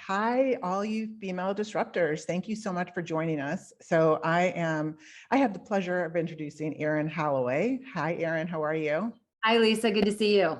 Hi, all you female disruptors. Thank you so much for joining us. I have the pleasure of introducing Erin Holloway. Hi, Erin, how are you? Hi, Lisa. Good to see you.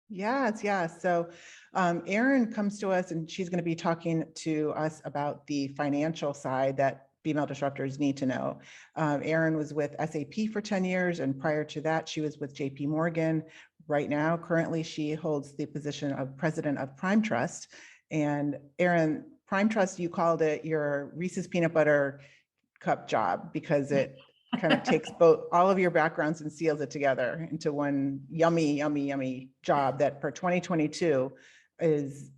Yes. Erin comes to us and she's going to be talking to us about the financial side that female disruptors need to know. Erin was with SAP for 10 years, and prior to that, she was with JP Morgan. Right now, currently, she holds the position of president of Prime Trust. And Erin, Prime Trust, you called it your Reese's peanut butter cup job because it kind of takes both all of your backgrounds and seals it together into one yummy job that for 2022 is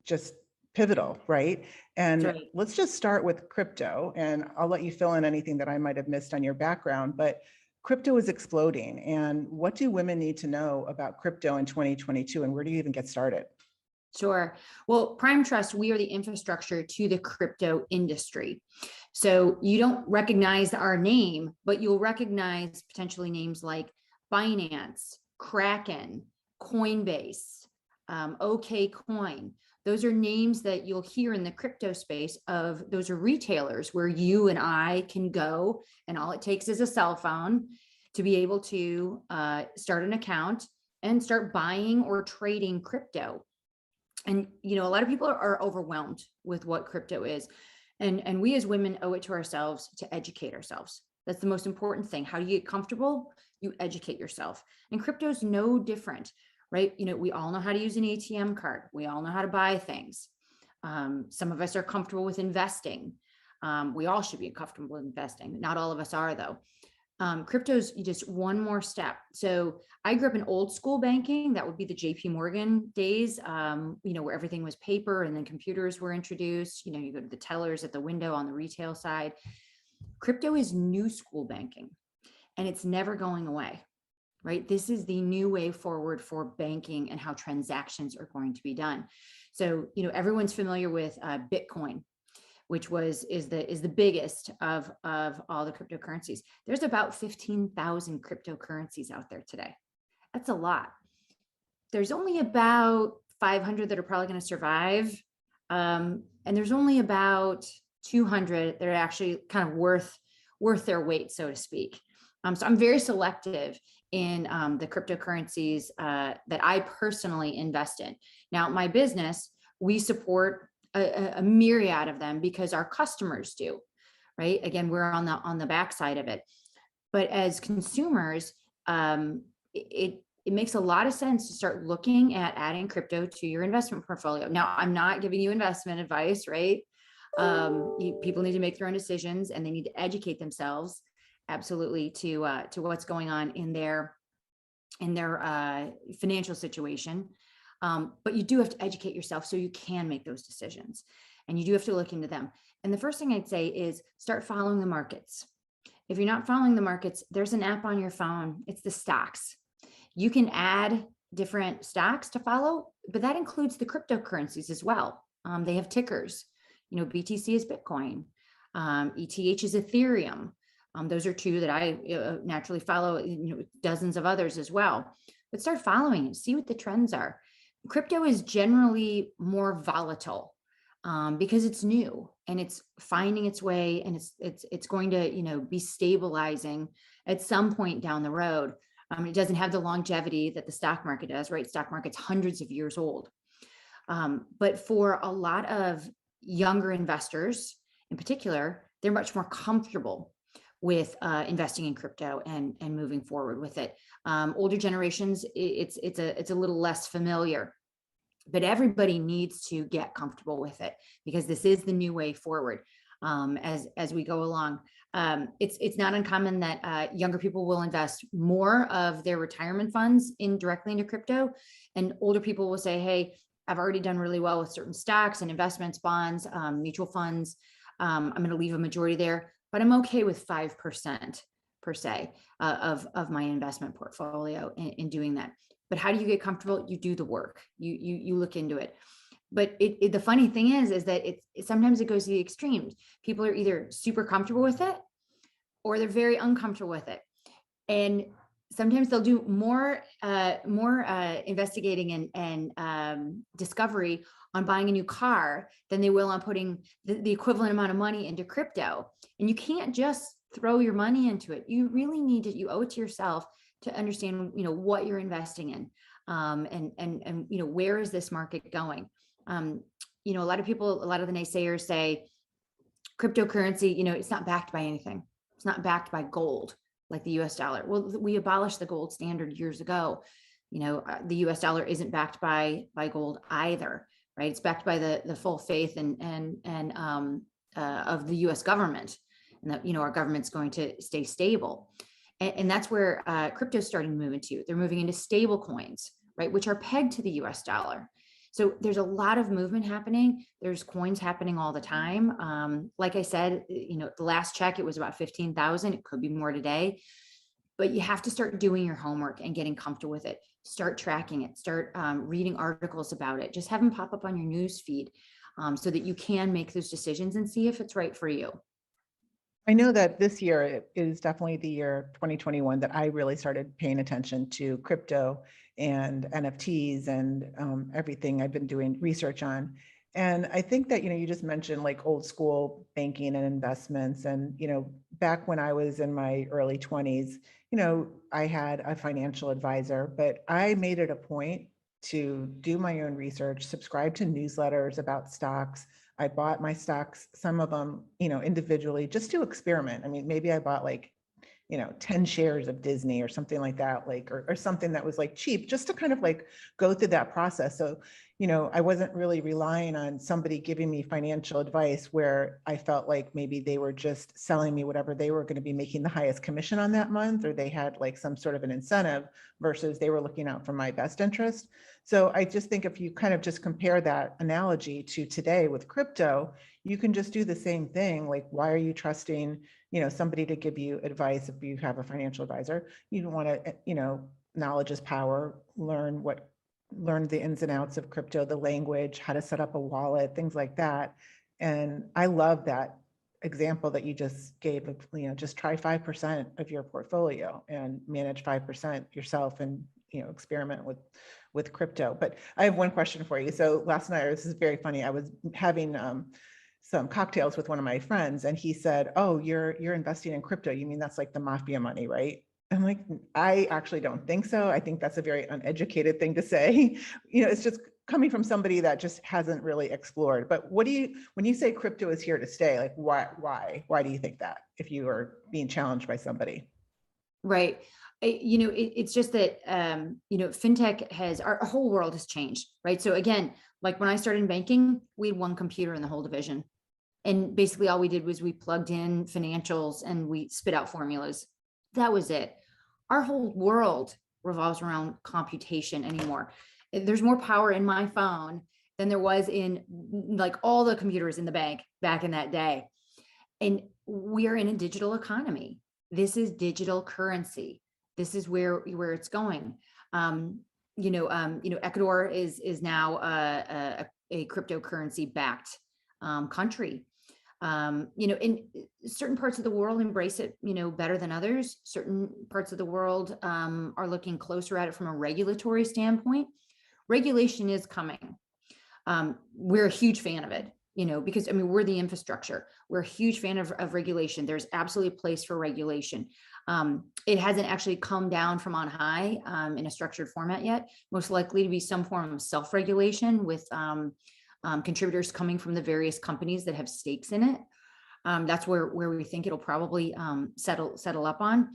just pivotal, right? And That's right. let's just start with crypto, and I'll let you fill in anything that I might have missed on your background, but crypto is exploding. And what do women need to know about crypto in 2022, and where do you even get started? Sure. Well, Prime Trust, we are the infrastructure to the crypto industry. So you don't recognize our name, but you'll recognize potentially names like Binance, Kraken, Coinbase, OKCoin. Those are names that you'll hear in the crypto space of those are retailers where you and I can go, and all it takes is a cell phone to be able to start an account and start buying or trading crypto. And a lot of people are overwhelmed with what crypto is, and we as women owe it to ourselves to educate ourselves. That's the most important thing. How do you get comfortable? You educate yourself. And crypto is no different, right? We all know how to use an ATM card. We all know how to buy things. Some of us are comfortable with investing. We all should be comfortable with investing. Not all of us are, though. Crypto's just one more step. So I grew up in old school banking. That would be the JP Morgan days, where everything was paper and then computers were introduced. You go to the tellers at the window on the retail side. Crypto is new school banking, and it's never going away, right? This is the new way forward for banking and how transactions are going to be done. So, everyone's familiar with Bitcoin, which is the biggest of all the cryptocurrencies. There's about 15,000 cryptocurrencies out there today. That's a lot. There's only about 500 that are probably going to survive. And there's only about 200 that are actually kind of worth their weight, so to speak. So I'm very selective in the cryptocurrencies that I personally invest in. Now, my business, we support a myriad of them because our customers do, right? Again, we're on the backside of it. But as consumers, it makes a lot of sense to start looking at adding crypto to your investment portfolio. Now, I'm not giving you investment advice, right? People need to make their own decisions, and they need to educate themselves absolutely to what's going on in their financial situation. But you do have to educate yourself so you can make those decisions, and you do have to look into them. And the first thing I'd say is start following the markets. If you're not following the markets, there's an app on your phone. It's the stocks. You can add different stocks to follow, but that includes the cryptocurrencies as well. They have tickers. BTC is Bitcoin. ETH is Ethereum. Those are two that I naturally follow, dozens of others as well. But start following and see what the trends are. Crypto is generally more volatile because it's new and it's finding its way, and it's going to be stabilizing at some point down the road. It doesn't have the longevity that the stock market does, right? Stock market's hundreds of years old. But for a lot of younger investors in particular, they're much more comfortable with investing in crypto and moving forward with it. Older generations, it's a little less familiar, but everybody needs to get comfortable with it because this is the new way forward as we go along. It's not uncommon that younger people will invest more of their retirement funds directly into crypto, and older people will say, "Hey, I've already done really well with certain stocks and investments, bonds, mutual funds. I'm going to leave a majority there, but I'm okay with 5% per se of my investment portfolio in doing that." But how do you get comfortable? You do the work. You look into it. But the funny thing is that sometimes it goes to the extremes. People are either super comfortable with it or they're very uncomfortable with it. And sometimes they'll do more investigating and discovery on buying a new car than they will on putting the equivalent amount of money into crypto. And you can't just throw your money into it. You really need to, you owe it to yourself to understand, what you're investing in. And where is this market going? A lot of people, a lot of the naysayers say cryptocurrency, it's not backed by anything. It's not backed by gold like the US dollar. Well, we abolished the gold standard years ago. The US dollar isn't backed by gold either, right? It's backed by the full faith and of the US government, and that, our government's going to stay stable. And that's where crypto's starting to move into. They're moving into stable coins, right, which are pegged to the US dollar. So there's a lot of movement happening. There's coins happening all the time. Like I said, the last check, it was about 15,000. It could be more today, but you have to start doing your homework and getting comfortable with it. Start tracking it, start reading articles about it. Just have them pop up on your news feed so that you can make those decisions and see if it's right for you. I know that this year it is definitely the year 2021 that I really started paying attention to crypto and NFTs and everything I've been doing research on. And I think that, you just mentioned like old school banking and investments. And, back when I was in my early 20s, I had a financial advisor, but I made it a point to do my own research, subscribe to newsletters about stocks. I bought my stocks, some of them, individually, just to experiment. I mean, maybe I bought like, 10 shares of Disney or something like that, like, or something that was like cheap, just to kind of like go through that process. So, I wasn't really relying on somebody giving me financial advice where I felt like maybe they were just selling me whatever they were going to be making the highest commission on that month, or they had like some sort of an incentive versus they were looking out for my best interest. So I just think if you kind of just compare that analogy to today with crypto, you can just do the same thing. Like, why are you trusting, somebody to give you advice if you have a financial advisor? You don't want to, knowledge is power, learn the ins and outs of crypto, the language, how to set up a wallet, things like that. And I love that example that you just gave of, just try 5% of your portfolio and manage 5% yourself and, experiment with crypto. But I have one question for you. So last night, this is very funny. I was having some cocktails with one of my friends, and he said, "Oh, you're investing in crypto. You mean that's like the mafia money, right?" I'm like, I actually don't think so. I think that's a very uneducated thing to say. It's just coming from somebody that just hasn't really explored. But when you say crypto is here to stay, like why do you think that, if you are being challenged by somebody? Right. It's just that, fintech our whole world has changed, right? So again, like when I started in banking, we had one computer in the whole division. And basically all we did was we plugged in financials and we spit out formulas. That was it. Our whole world revolves around computation anymore. There's more power in my phone than there was in like all the computers in the bank back in that day. And we are in a digital economy. This is digital currency. This is where it's going. Ecuador is now a cryptocurrency backed country. In certain parts of the world embrace it, better than others. Certain parts of the world are looking closer at it from a regulatory standpoint. Regulation is coming. We're a huge fan of it, because we're the infrastructure. We're a huge fan of regulation. There's absolutely a place for regulation. It hasn't actually come down from on high in a structured format yet. Most likely to be some form of self-regulation with contributors coming from the various companies that have stakes in it. That's where we think it'll probably settle up on.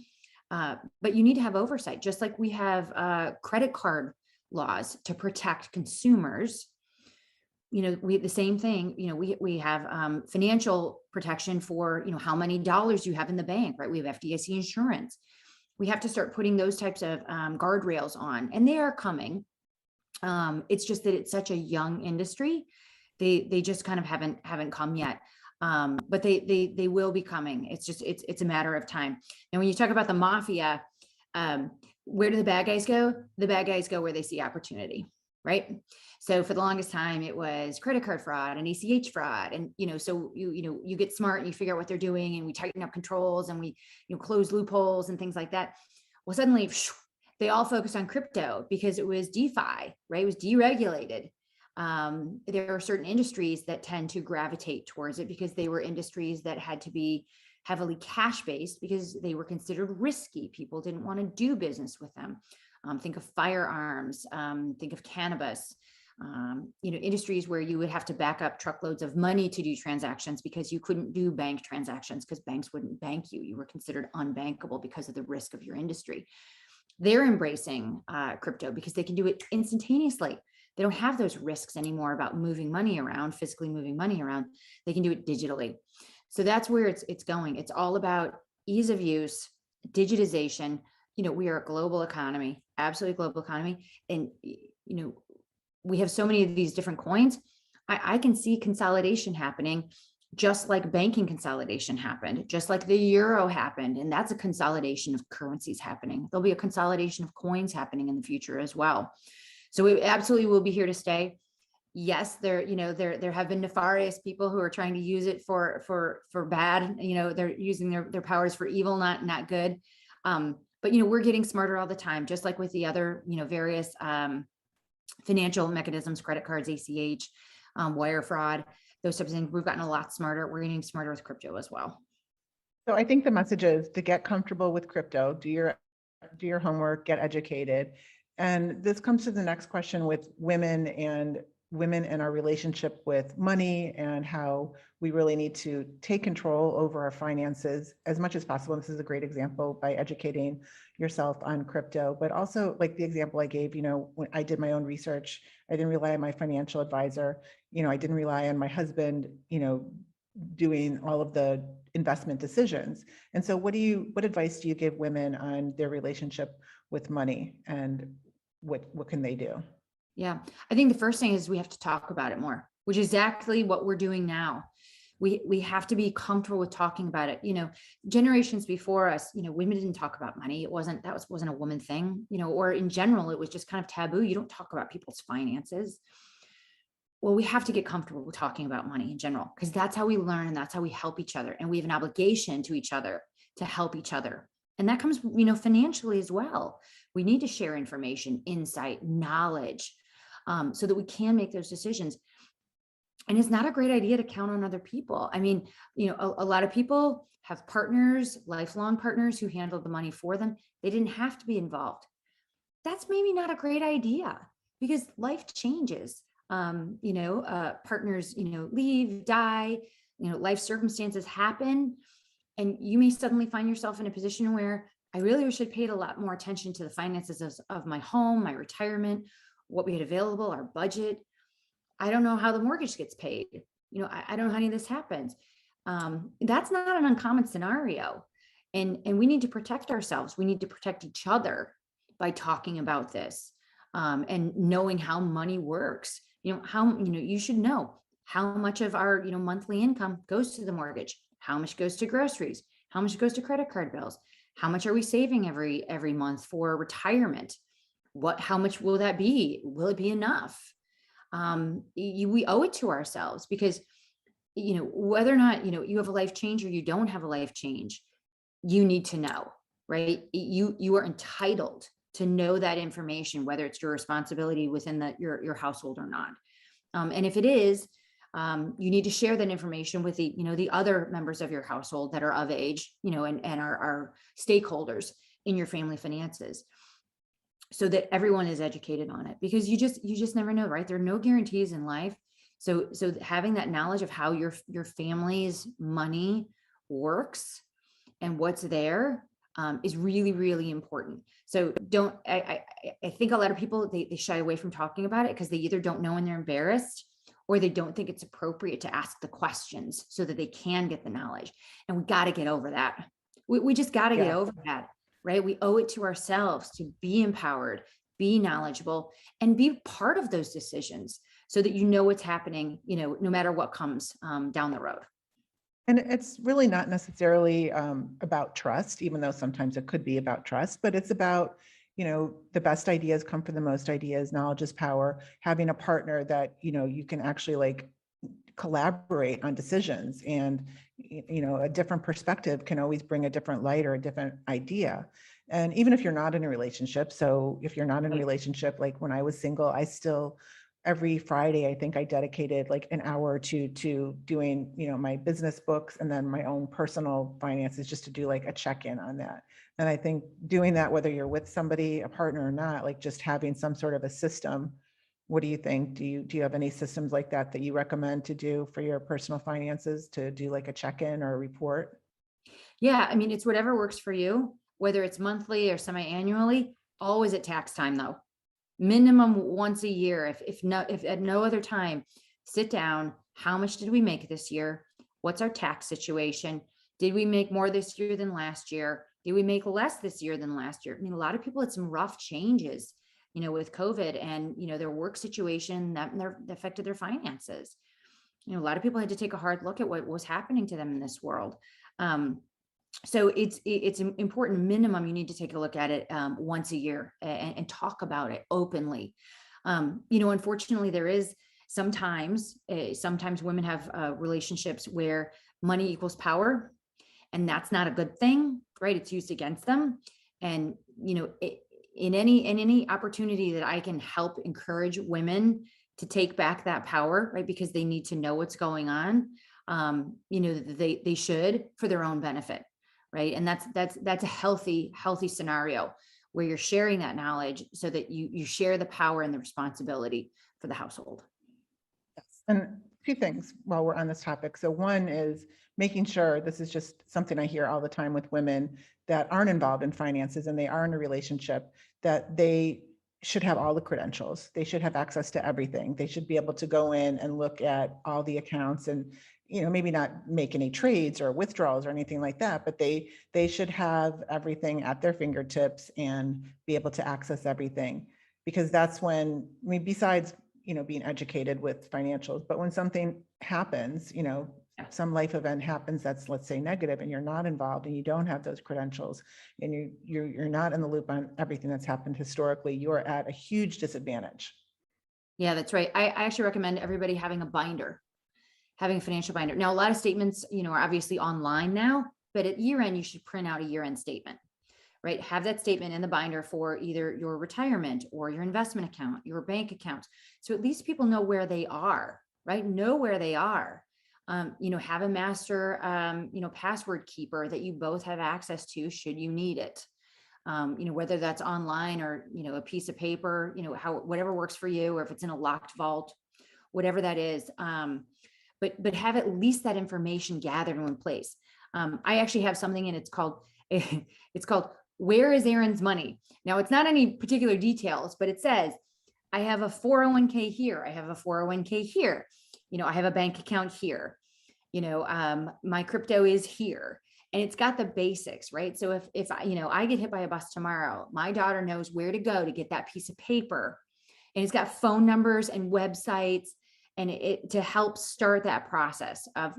But you need to have oversight, just like we have credit card laws to protect consumers. We the same thing. We have financial protection for how many dollars you have in the bank, right? We have FDIC insurance. We have to start putting those types of guardrails on, and they are coming. It's just that it's such a young industry. They just kind of haven't come yet. But they will be coming. It's a matter of time. And when you talk about the mafia, where do the bad guys go? The bad guys go where they see opportunity, right? So for the longest time, it was credit card fraud and ACH fraud. And, so you get smart and you figure out what they're doing, and we tighten up controls and we, close loopholes and things like that. Well, suddenly they all focused on crypto because it was DeFi, right? It was deregulated. There are certain industries that tend to gravitate towards it because they were industries that had to be heavily cash-based because they were considered risky. People didn't want to do business with them. Think of firearms, think of cannabis, industries where you would have to back up truckloads of money to do transactions because you couldn't do bank transactions because banks wouldn't bank you. You were considered unbankable because of the risk of your industry. They're embracing crypto because they can do it instantaneously. They don't have those risks anymore about moving money around, physically moving money around. They can do it digitally. So that's where it's going. It's all about ease of use, digitization. We are a global economy, absolutely global economy. And, we have so many of these different coins. I can see consolidation happening, just like banking consolidation happened, just like the euro happened. And that's a consolidation of currencies happening. There'll be a consolidation of coins happening in the future as well. So it absolutely will be here to stay. Yes, there have been nefarious people who are trying to use it for bad. They're using their powers for evil, not good. But we're getting smarter all the time, just like with the other, various financial mechanisms, credit cards, ACH, wire fraud, those types of things. We've gotten a lot smarter. We're getting smarter with crypto as well. So I think the message is to get comfortable with crypto, do your homework, get educated. And this comes to the next question with women and our relationship with money and how we really need to take control over our finances as much as possible. And this is a great example by educating yourself on crypto, but also like the example I gave, when I did my own research, I didn't rely on my financial advisor. I didn't rely on my husband, doing all of the investment decisions. And so what advice do you give women on their relationship with money and what can they do? Yeah, I think the first thing is we have to talk about it more, which is exactly what we're doing now. We have to be comfortable with talking about it. Generations before us, women didn't talk about money. That wasn't a woman thing, or in general, it was just kind of taboo. You don't talk about people's finances. Well, we have to get comfortable with talking about money in general, because that's how we learn and that's how we help each other. And we have an obligation to each other to help each other. And that comes, financially as well. We need to share information, insight, knowledge, so that we can make those decisions. And it's not a great idea to count on other people. I mean, a lot of people have partners, lifelong partners who handle the money for them. They didn't have to be involved. That's maybe not a great idea because life changes. Partners, leave, die, life circumstances happen. And you may suddenly find yourself in a position where I really wish I'd paid a lot more attention to the finances of my home, my retirement, what we had available, our budget. I don't know how the mortgage gets paid. I don't know how any of this happens. That's not an uncommon scenario. And we need to protect ourselves. We need to protect each other by talking about this, and knowing how money works. You should know how much of our, monthly income goes to the mortgage, how much goes to groceries, how much goes to credit card bills, how much are we saving every month for retirement? How much will that be? Will it be enough? We owe it to ourselves because, whether or not, you have a life change or you don't have a life change, you need to know, right? You are entitled to know that information, whether it's your responsibility within your household or not. And if it is, you need to share that information with the other members of your household that are of age, and are stakeholders in your family finances, so that everyone is educated on it, because you just never know, right? There are no guarantees in life. So having that knowledge of how your family's money works and what's there is really, really important. So I think a lot of people, they shy away from talking about it because they either don't know and they're embarrassed, or they don't think it's appropriate to ask the questions so that they can get the knowledge. And we got to get over that. We just got to get over that, right? We owe it to ourselves to be empowered, be knowledgeable, and be part of those decisions so that you know what's happening, no matter what comes down the road. And it's really not necessarily about trust, even though sometimes it could be about trust, but it's about, the best ideas come from the most ideas. Knowledge is power. Having a partner that, you can actually collaborate on decisions, and, a different perspective can always bring a different light or a different idea. And even if you're not in a relationship, so if you're not in a relationship, like when I was single, I still every Friday, I think I dedicated like an hour or two to doing, my business books and then my own personal finances, just to do like a check-in on that. And I think doing that, whether you're with somebody, a partner or not, like just having some sort of a system. What do you think? Do you have any systems like that you recommend to do for your personal finances, to do like a check-in or a report? Yeah, I mean, it's whatever works for you, whether it's monthly or semi-annually, always at tax time though. Minimum once a year, if at no other time, sit down. How much did we make this year? What's our tax situation? Did we make more this year than last year? Did we make less this year than last year? I mean, a lot of people had some rough changes, with COVID and, their work situation that affected their finances. A lot of people had to take a hard look at what was happening to them in this world. Um, so it's an important minimum. You need to take a look at it once a year and talk about it openly. Unfortunately, there is sometimes women have relationships where money equals power, and that's not a good thing, right? It's used against them. And in any opportunity that I can help encourage women to take back that power, right, because they need to know what's going on, they should, for their own benefit. Right. And that's a healthy scenario where you're sharing that knowledge so that you share the power and the responsibility for the household. Yes. And two things while we're on this topic. So one is making sure, this is just something I hear all the time with women that aren't involved in finances and they are in a relationship, that they should have all the credentials. They should have access to everything. They should be able to go in and look at all the accounts and, maybe not make any trades or withdrawals or anything like that, but they should have everything at their fingertips and be able to access everything. Because that's when, besides, being educated with financials, but when something happens, some life event happens that's, let's say, negative, and you're not involved and you don't have those credentials and you're not in the loop on everything that's happened historically, you're at a huge disadvantage. Yeah, that's right. I actually recommend everybody having a financial binder. Now, a lot of statements, are obviously online now, but at year end, you should print out a year end statement, right? Have that statement in the binder for either your retirement or your investment account, your bank account. So at least people know where they are, right? Know where they are. Have a master, password keeper that you both have access to should you need it. Whether that's online or, a piece of paper, whatever works for you, or if it's in a locked vault, whatever that is. But have at least that information gathered in one place. I actually have something, and it's called Where is Erin's Money? Now, it's not any particular details, but it says, I have a 401k here. I have a 401k here. I have a bank account here. My crypto is here. And it's got the basics, right? So if I get hit by a bus tomorrow, my daughter knows where to go to get that piece of paper. And it's got phone numbers and websites, and it to help start that process of,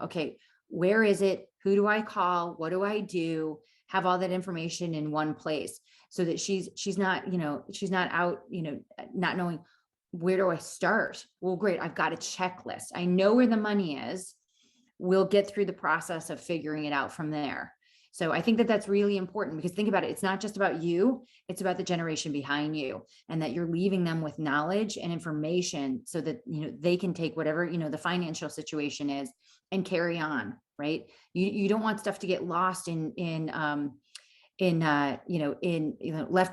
okay, where is it? Who do I call? What do I do? Have all that information in one place so that she's not out, not knowing, where do I start? Well, great. I've got a checklist. I know where the money is. We'll get through the process of figuring it out from there. So I think that that's really important, because think about it. It's not just about you. It's about the generation behind you, and that you're leaving them with knowledge and information so that, they can take whatever, the financial situation is and carry on, right? You don't want stuff to get lost left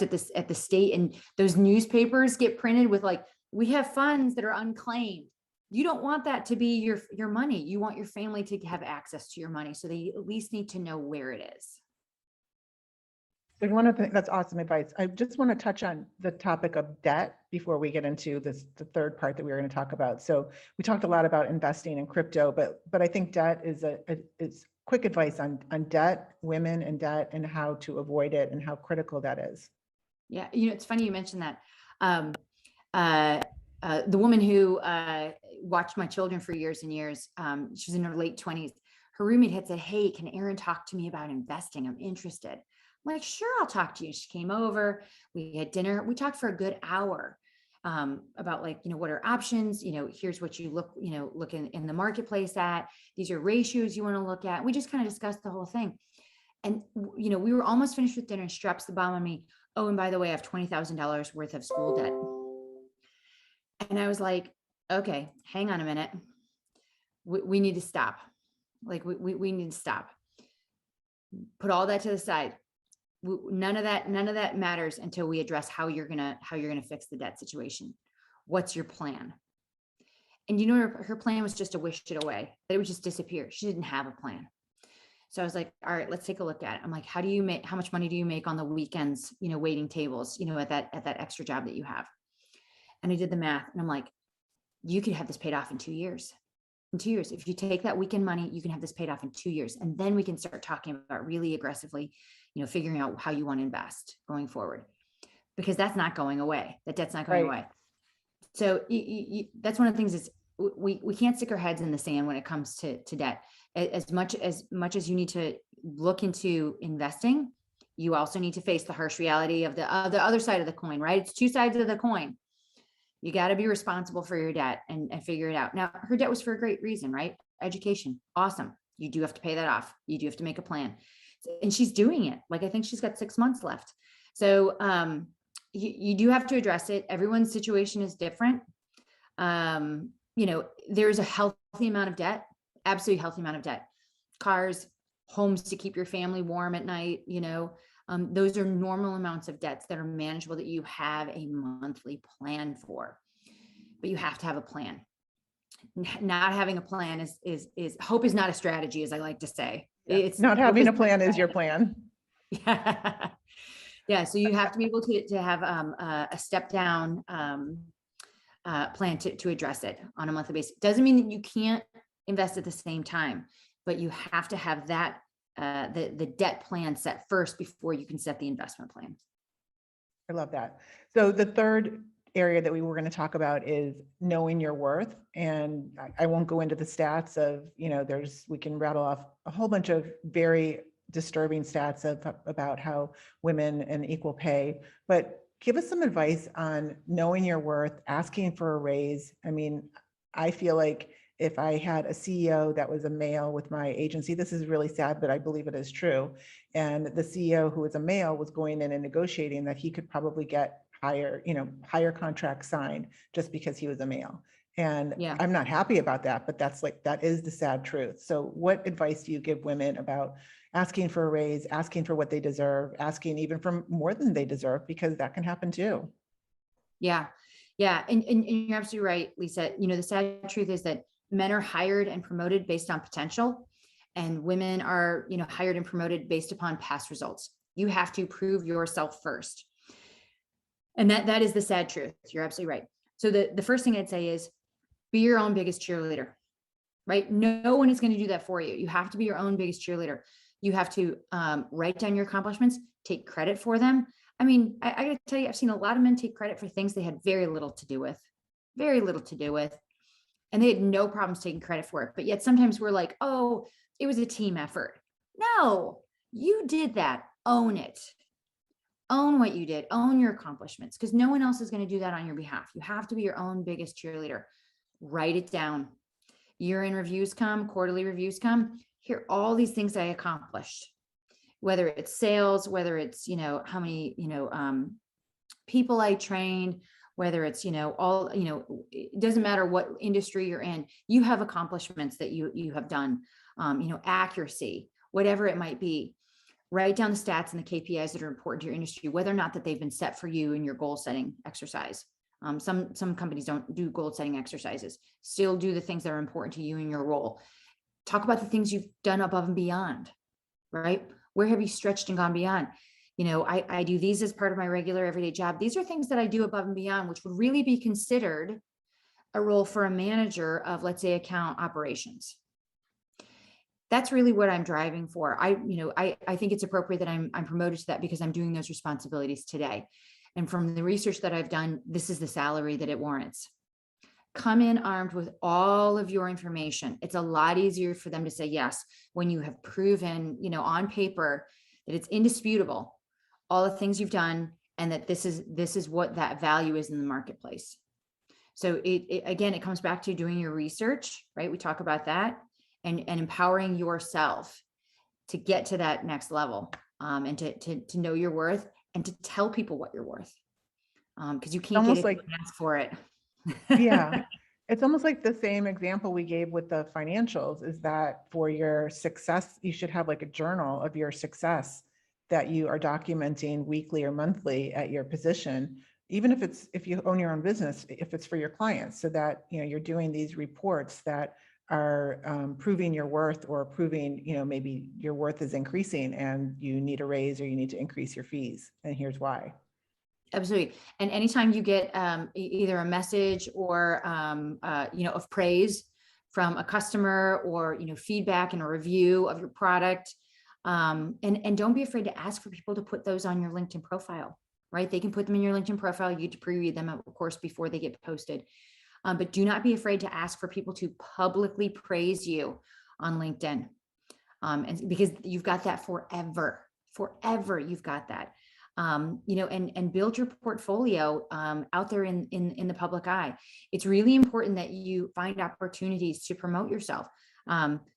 at the state, and those newspapers get printed with like, we have funds that are unclaimed. You don't want that to be your money. You want your family to have access to your money. So they at least need to know where it is. And one of the, that's awesome advice. I just want to touch on the topic of debt before we get into the third part that we were going to talk about. So we talked a lot about investing in crypto, but I think debt is quick advice on debt, women and debt, and how to avoid it and how critical that is. Yeah. It's funny you mentioned that. The woman who watched my children for years and years, she was in her late 20s. Her roommate had said, hey, can Erin talk to me about investing? I'm interested. I'm like, sure, I'll talk to you. She came over, we had dinner. We talked for a good hour about like, what are options? Here's what you look in the marketplace at. These are ratios you want to look at. We just kind of discussed the whole thing. And, we were almost finished with dinner, and she drops the bomb on me. Oh, and by the way, I have $20,000 worth of school debt. And And I was like, okay, hang on a minute. We need to stop. Like we need to stop. Put all that to the side. None of that matters until we address how you're gonna fix the debt situation. What's your plan? And you know, her plan was just to wish it away, that it would just disappear. She didn't have a plan. So I was like, all right, let's take a look at it. I'm like, how much money do you make on the weekends, waiting tables, at that extra job that you have? And I did the math and I'm like, you could have this paid off in 2 years. In 2 years, if you take that weekend money, you can have this paid off in 2 years. And then we can start talking about really aggressively, figuring out how you want to invest going forward, because that's not going away. That debt's not going Right. away. So that's one of the things is we can't stick our heads in the sand when it comes to debt. As much as you need to look into investing, you also need to face the harsh reality of the other side of the coin, right? It's two sides of the coin. You got to be responsible for your debt and figure it out. Now, her debt was for a great reason, right? Education. Awesome. You do have to pay that off. You do have to make a plan. And she's doing it. Like, I think she's got 6 months left. So you do have to address it. Everyone's situation is different. There's a healthy amount of debt, absolutely healthy amount of debt. Cars, homes to keep your family warm at night, those are normal amounts of debts that are manageable, that you have a monthly plan for. But you have to have a plan. Not having a plan is hope is not a strategy, as I like to say. Yeah. It's Not having a plan is your plan. Yeah. Yeah. So you have to be able to have a step down plan to address it on a monthly basis. Doesn't mean that you can't invest at the same time, but you have to have that the debt plan set first before you can set the investment plan. I love that. So the third area that we were going to talk about is knowing your worth. And I won't go into the stats of, we can rattle off a whole bunch of very disturbing stats about how women and equal pay, but give us some advice on knowing your worth, asking for a raise. I mean, I feel like if I had a CEO that was a male with my agency, this is really sad, but I believe it is true. And the CEO who was a male was going in and negotiating that he could probably get higher contracts signed just because he was a male. And Yeah. I'm not happy about that, but that is the sad truth. So what advice do you give women about asking for a raise, asking for what they deserve, asking even for more than they deserve, because that can happen too? Yeah. Yeah. And you're absolutely right, Lisa. The sad truth is that men are hired and promoted based on potential, and women are, hired and promoted based upon past results. You have to prove yourself first. And that is the sad truth. You're absolutely right. So the first thing I'd say is be your own biggest cheerleader, right? No one is going to do that for you. You have to be your own biggest cheerleader. You have to write down your accomplishments, take credit for them. I mean, I got to tell you, I've seen a lot of men take credit for things they had very little to do with, and they had no problems taking credit for it. But yet sometimes we're like, oh, it was a team effort. No, you did that. Own it. Own what you did. Own your accomplishments, because no one else is going to do that on your behalf. You have to be your own biggest cheerleader. Write it down. Year-end reviews come, quarterly reviews come. Here are all these things I accomplished, whether it's sales, whether it's, how many, people I trained, whether it's, it doesn't matter what industry you're in, you have accomplishments that you have done, accuracy, whatever it might be. Write down the stats and the KPIs that are important to your industry, whether or not that they've been set for you in your goal setting exercise. Some companies don't do goal setting exercises, still do the things that are important to you in your role. Talk about the things you've done above and beyond, right? Where have you stretched and gone beyond? I do these as part of my regular everyday job. These are things that I do above and beyond, which would really be considered a role for a manager of, let's say, account operations. That's really what I'm driving for. I think it's appropriate that I'm promoted to that because I'm doing those responsibilities today. And from the research that I've done, this is the salary that it warrants. Come in armed with all of your information. It's a lot easier for them to say yes when you have proven, on paper that it's indisputable, all the things you've done, and that this is what that value is in the marketplace. So it comes back to doing your research, right? We talk about that, and empowering yourself to get to that next level, and to know your worth and to tell people what you're worth. Because you can't Almost get it like and ask for it. Yeah. It's almost like the same example we gave with the financials, is that for your success, you should have like a journal of your success that you are documenting weekly or monthly at your position, even if you own your own business, if it's for your clients, so that, you're doing these reports that are proving your worth, or proving, maybe your worth is increasing and you need a raise, or you need to increase your fees. And here's why. Absolutely. And anytime you get either a message or, of praise from a customer, or, feedback and a review of your product, and don't be afraid to ask for people to put those on your LinkedIn profile, right? They can put them in your LinkedIn profile. You get to pre-read them, of course, before they get posted. But do not be afraid to ask for people to publicly praise you on LinkedIn. And because you've got that forever, you've got that. And build your portfolio out there in the public eye. It's really important that you find opportunities to promote yourself.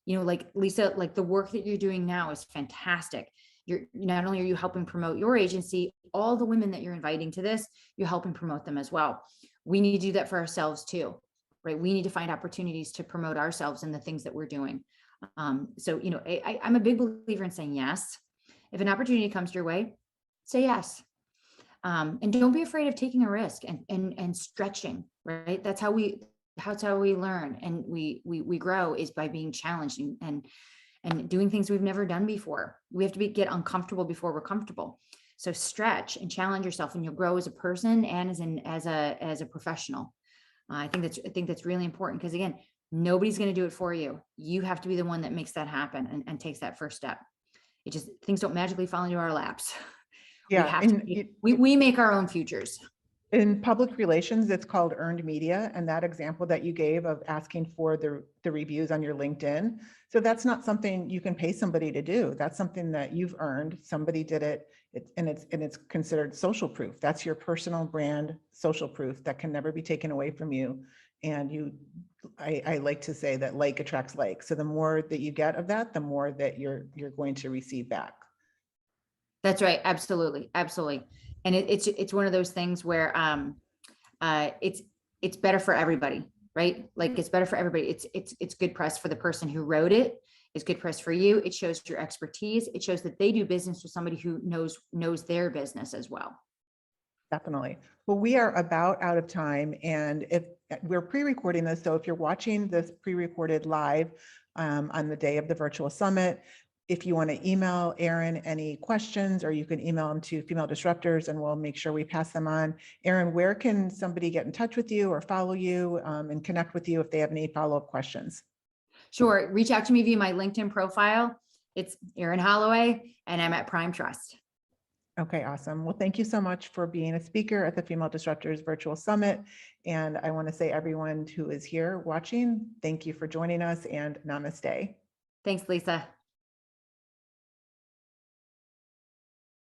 Like Lisa, like the work that you're doing now is fantastic. You're not only are you helping promote your agency, all the women that you're inviting to this, you're helping promote them as well. We need to do that for ourselves too, right? We need to find opportunities to promote ourselves and the things that we're doing. So I'm a big believer in saying yes. If an opportunity comes your way, say yes. And don't be afraid of taking a risk and stretching, right? That's how we learn, and we grow, is by being challenged and doing things we've never done before. We have to get uncomfortable before we're comfortable. So stretch and challenge yourself, and you'll grow as a person and as a professional. I think that's really important, because again, nobody's going to do it for you. You have to be the one that makes that happen and takes that first step. Things don't magically fall into our laps. Yeah. We make our own futures. In public relations, it's called earned media. And that example that you gave of asking for the reviews on your LinkedIn. So that's not something you can pay somebody to do. That's something that you've earned. Somebody did it. It's considered social proof. That's your personal brand social proof that can never be taken away from you. And I like to say that like attracts like. So the more that you get of that, the more that you're going to receive back. That's right. Absolutely. Absolutely. And it's one of those things where it's better for everybody, right? Like it's better for everybody. It's good press for the person who wrote it. It's good press for you. It shows your expertise. It shows that they do business with somebody who knows their business as well. Definitely. Well, we are about out of time, and if we're pre-recording this, so if you're watching this pre-recorded live on the day of the virtual summit, if you want to email Erin any questions, or you can email them to Female Disruptors, and we'll make sure we pass them on. Erin, where can somebody get in touch with you or follow you and connect with you if they have any follow-up questions? Sure. Reach out to me via my LinkedIn profile. It's Erin Holloway, and I'm at Prime Trust. Okay, awesome. Well, thank you so much for being a speaker at the Female Disruptors Virtual Summit. And I want to say, everyone who is here watching, thank you for joining us, and namaste. Thanks, Lisa.